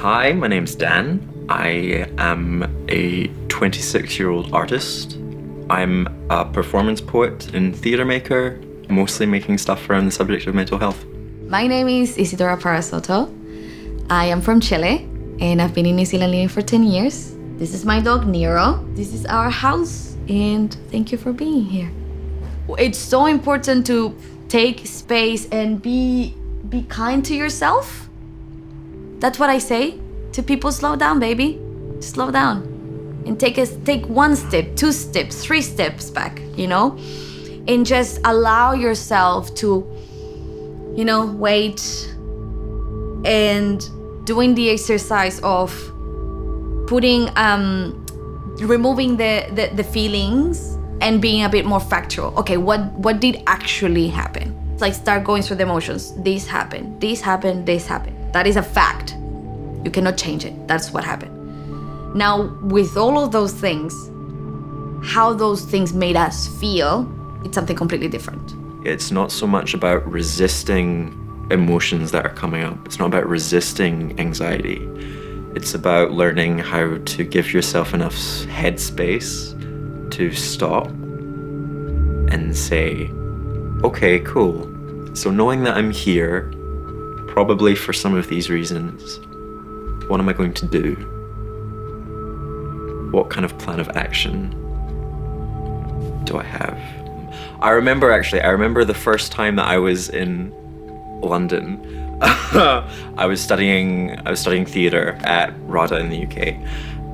Hi, my name's Dan. I am a 26-year-old artist. I'm a performance poet and theatre maker, mostly making stuff around the subject of mental health. My name is Isidora. I am from Chile, and I've been in New Zealand living for 10 years. This is my dog, Nero. This is our house, and thank you for being here. It's so important to take space and be kind to yourself. That's what I say to people. Slow down, baby. Slow down. And take one step, 2 steps, 3 steps back, and just allow yourself to, wait and doing the exercise of removing the feelings and being a bit more factual. Okay, what did actually happen? It's like start going through the emotions. This happened, this happened, this happened. That is a fact. You cannot change it. That's what happened. Now, with all of those things, how those things made us feel, it's something completely different. It's not so much about resisting emotions that are coming up. It's not about resisting anxiety. It's about learning how to give yourself enough headspace to stop and say, okay, cool. So knowing that I'm here, probably for some of these reasons, what am I going to do? What kind of plan of action do I have? I remember the first time that I was in London. I was studying theatre at RADA in the UK,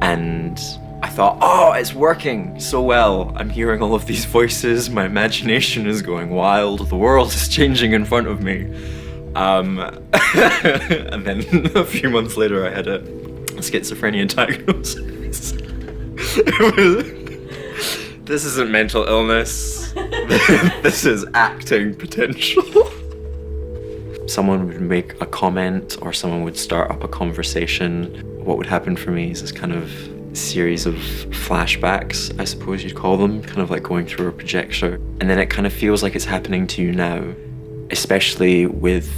and I thought, oh, it's working so well. I'm hearing all of these voices, my imagination is going wild, the world is changing in front of me. And then a few months later I had a schizophrenia diagnosis. This isn't mental illness. This is acting potential. Someone would make a comment or someone would start up a conversation. What would happen for me is this kind of series of flashbacks, I suppose you'd call them, kind of like going through a projector. And then it kind of feels like it's happening to you now, especially with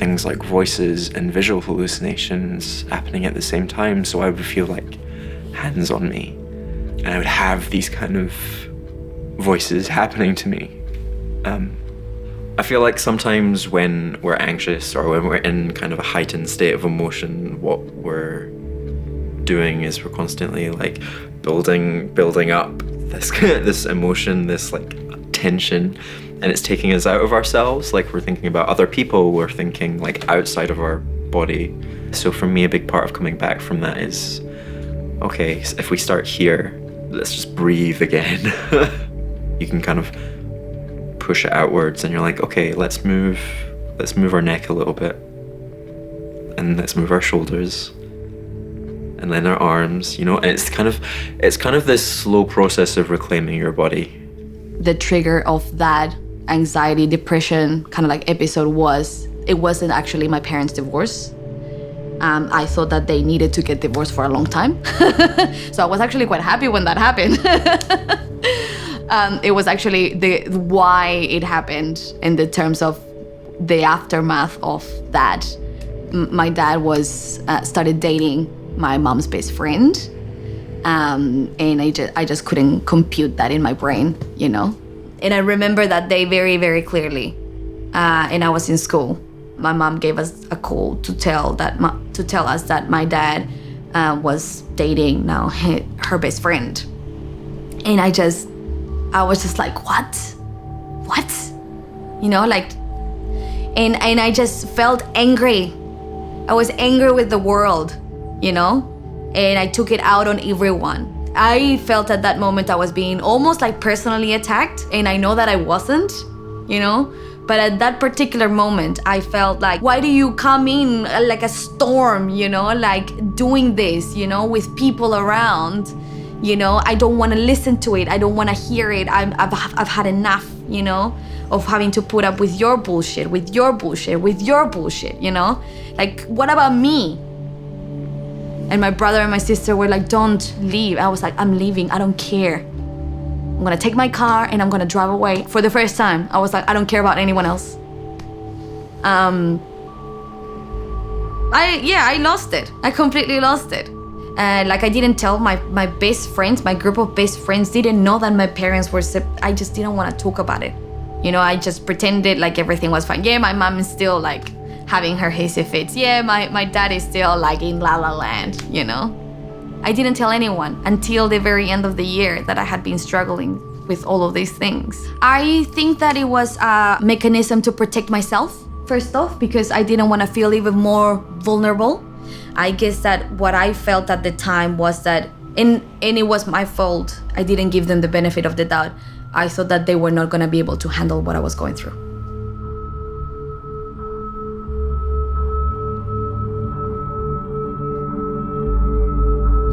things like voices and visual hallucinations happening at the same time. So I would feel like hands on me, and I would have these kind of voices happening to me. I feel like sometimes when we're anxious or when we're in kind of a heightened state of emotion, what we're doing is we're constantly like building up this emotion, this like tension, and it's taking us out of ourselves. Like we're thinking about other people, we're thinking like outside of our body. So for me, a big part of coming back from that is, okay, if we start here, let's just breathe again. You can kind of push it outwards and you're like, okay, let's move our neck a little bit, and let's move our shoulders, and then our arms, and it's kind of this slow process of reclaiming your body. The trigger of that anxiety, depression kind of like episode wasn't actually my parents' divorce. I thought that they needed to get divorced for a long time. So I was actually quite happy when that happened. It was actually why it happened in the terms of the aftermath of that. My dad started dating my mom's best friend. And I just couldn't compute that in my brain, And I remember that day very, very clearly. And I was in school. My mom gave us a call to tell us that my dad was dating now her best friend. And I was just like, what? And I just felt angry. I was angry with the world, and I took it out on everyone. I felt at that moment I was being almost like personally attacked, and I know that I wasn't, but at that particular moment I felt like, why do you come in like a storm, like doing this, with people around, I don't want to listen to it, I don't want to hear it, I've had enough, of having to put up with your bullshit, like what about me? And my brother and my sister were like, don't leave. I was like, I'm leaving, I don't care. I'm gonna take my car and I'm gonna drive away. For the first time, I was like, I don't care about anyone else. I lost it. I completely lost it. And like I didn't tell my best friends, my group of best friends didn't know that my parents were I just didn't want to talk about it. You know, I just pretended like everything was fine. Yeah, my mom is still like having her hazy fits. Yeah, my dad is still like in La La Land, you know. I didn't tell anyone until the very end of the year that I had been struggling with all of these things. I think that it was a mechanism to protect myself, first off, because I didn't want to feel even more vulnerable. I guess that what I felt at the time was that, and it was my fault, I didn't give them the benefit of the doubt. I thought that they were not going to be able to handle what I was going through.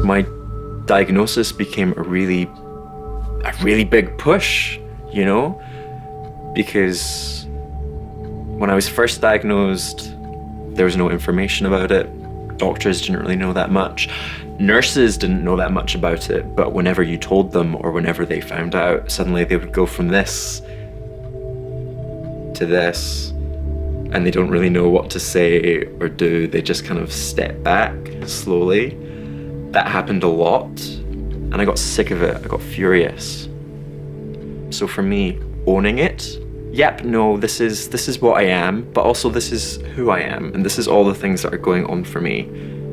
My diagnosis became a really big push, you know, because when I was first diagnosed, there was no information about it. Doctors didn't really know that much. Nurses didn't know that much about it, but whenever you told them or whenever they found out, suddenly they would go from this to this, and they don't really know what to say or do. They just kind of step back slowly. That happened a lot, and I got sick of it. I got furious. So for me, owning it, yep, no, this is what I am, but also this is who I am, and this is all the things that are going on for me.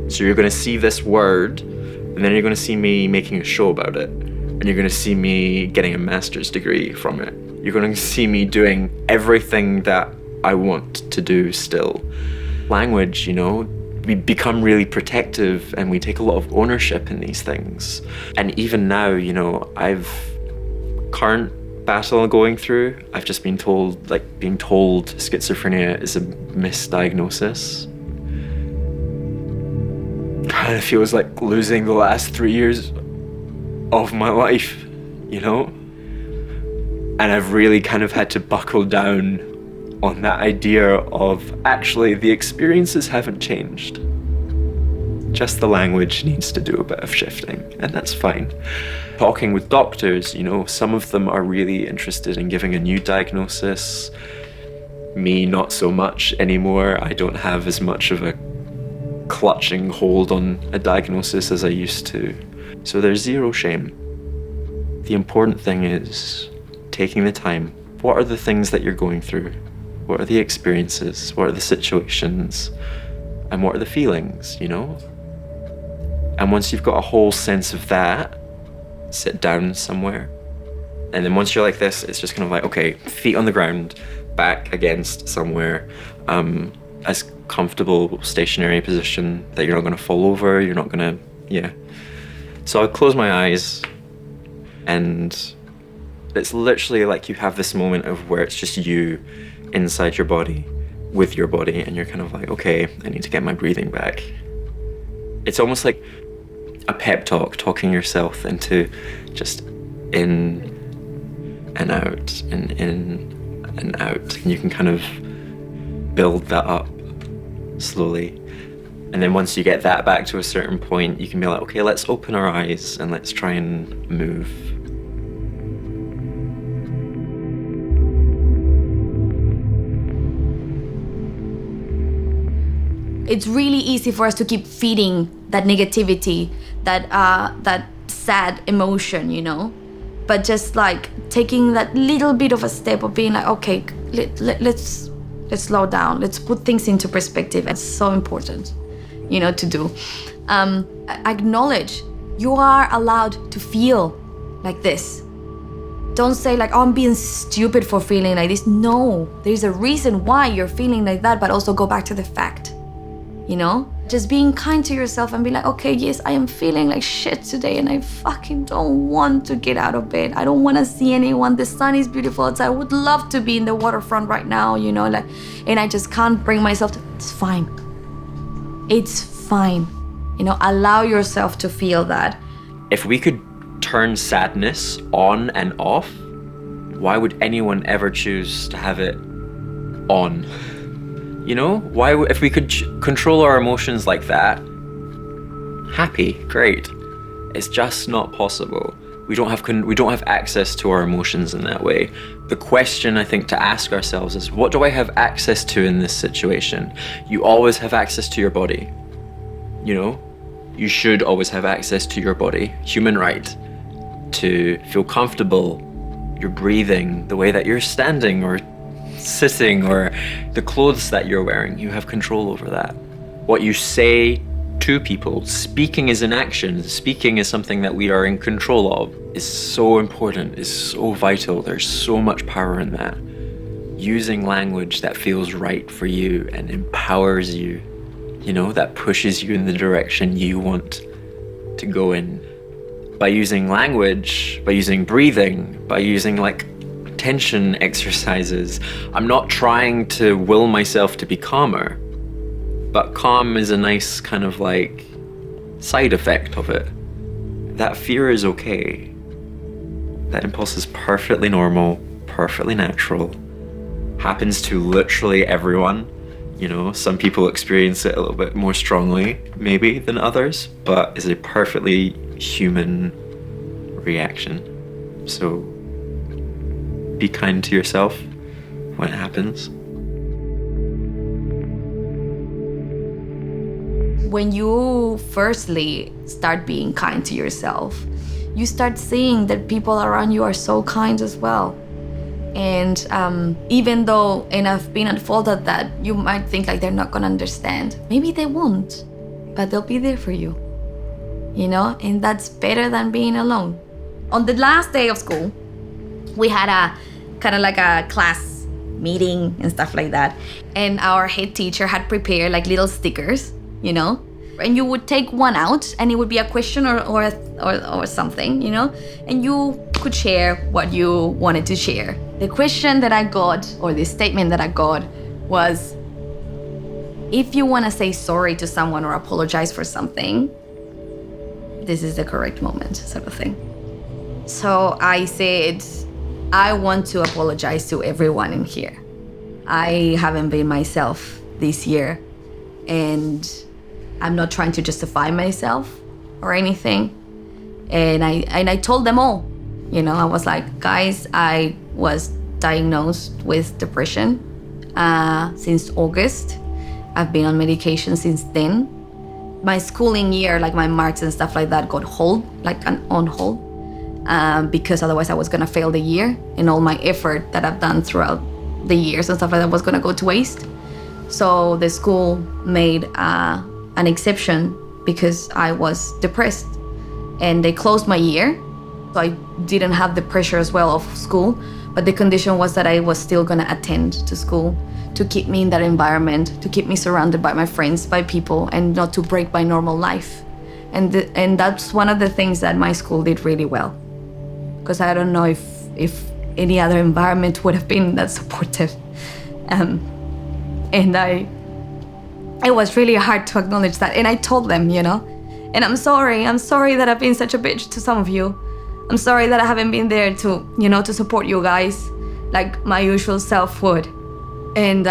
So you're gonna see this word, and then you're gonna see me making a show about it, and you're gonna see me getting a master's degree from it. You're gonna see me doing everything that I want to do still. Language, you know, we become really protective and we take a lot of ownership in these things. And even now, you know, current battle going through, I've just been told, being told schizophrenia is a misdiagnosis. Kind of feels like losing the last 3 years of my life, you know? And I've really kind of had to buckle down on that idea of actually the experiences haven't changed. Just the language needs to do a bit of shifting, and that's fine. Talking with doctors, you know, some of them are really interested in giving a new diagnosis. Me, not so much anymore. I don't have as much of a clutching hold on a diagnosis as I used to. So there's zero shame. The important thing is taking the time. What are the things that you're going through? What are the experiences? What are the situations? And what are the feelings, you know? And once you've got a whole sense of that, sit down somewhere. And then once you're like this, it's just kind of like, okay, feet on the ground, back against somewhere, as comfortable, stationary position that you're not gonna fall over, you're not gonna, yeah. So I close my eyes, and it's literally like you have this moment of where it's just you inside your body, with your body, and you're kind of like, okay, I need to get my breathing back. It's almost like a pep talk, talking yourself into just in and out, and in and out. And you can kind of build that up slowly. And then once you get that back to a certain point, you can be like, okay, let's open our eyes and let's try and move. It's really easy for us to keep feeding that negativity, that sad emotion, you know? But just like taking that little bit of a step of being like, okay, let's slow down. Let's put things into perspective. It's so important, you know, to do. Acknowledge you are allowed to feel like this. Don't say like, oh, I'm being stupid for feeling like this. No, there's a reason why you're feeling like that, but also go back to the fact. You know, just being kind to yourself and be like, okay, yes, I am feeling like shit today and I fucking don't want to get out of bed. I don't want to see anyone. The sun is beautiful outside. I would love to be in the waterfront right now, you know, like, and I just can't bring myself to, it's fine. It's fine. You know, allow yourself to feel that. If we could turn sadness on and off, why would anyone ever choose to have it on? You know, if we could control our emotions like that, happy, great. It's just not possible. We don't have access to our emotions in that way. The question I think to ask ourselves is, what do I have access to in this situation? You always have access to your body. You know, you should always have access to your body. Human right to feel comfortable. Your breathing, the way that you're standing or sitting, or the clothes that you're wearing, you have control over that. What you say to people, speaking is an action, speaking is something that we are in control of, is so important, is so vital. There's so much power in that. Using language that feels right for you and empowers you, you know, that pushes you in the direction you want to go in. By using language, by using breathing, by using like tension exercises, I'm not trying to will myself to be calmer. But calm is a nice kind of like side effect of it. That fear is okay. That impulse is perfectly normal, perfectly natural. Happens to literally everyone. You know, some people experience it a little bit more strongly, maybe, than others, but is a perfectly human reaction. So be kind to yourself when it happens. When you firstly start being kind to yourself, you start seeing that people around you are so kind as well. And even though, and I've been at fault at that, you might think like they're not gonna understand. Maybe they won't, but they'll be there for you, you know? And that's better than being alone. On the last day of school, we had a kind of like a class meeting and stuff like that. And our head teacher had prepared like little stickers, you know, and you would take one out and it would be a question or something, you know, and you could share what you wanted to share. The question that I got, or the statement that I got, was, if you want to say sorry to someone or apologize for something, this is the correct moment, sort of thing. So I said, I want to apologize to everyone in here. I haven't been myself this year, and I'm not trying to justify myself or anything. And I told them all, you know, I was like, guys, I was diagnosed with depression since August. I've been on medication since then. My schooling year, like my marks and stuff like that, got on hold, because otherwise I was gonna fail the year, and all my effort that I've done throughout the years and stuff like that was gonna go to waste. So the school made an exception because I was depressed, and they closed my year. So I didn't have the pressure as well of school, but the condition was that I was still gonna attend to school to keep me in that environment, to keep me surrounded by my friends, by people, and not to break my normal life. And that's one of the things that my school did really well, because I don't know if any other environment would have been that supportive. It was really hard to acknowledge that. And I told them, you know, and I'm sorry that I've been such a bitch to some of you. I'm sorry that I haven't been there to, you know, to support you guys like my usual self would. And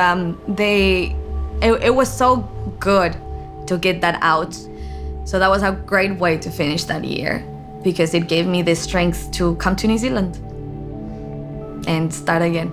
it was so good to get that out. So that was a great way to finish that year, because it gave me the strength to come to New Zealand and start again.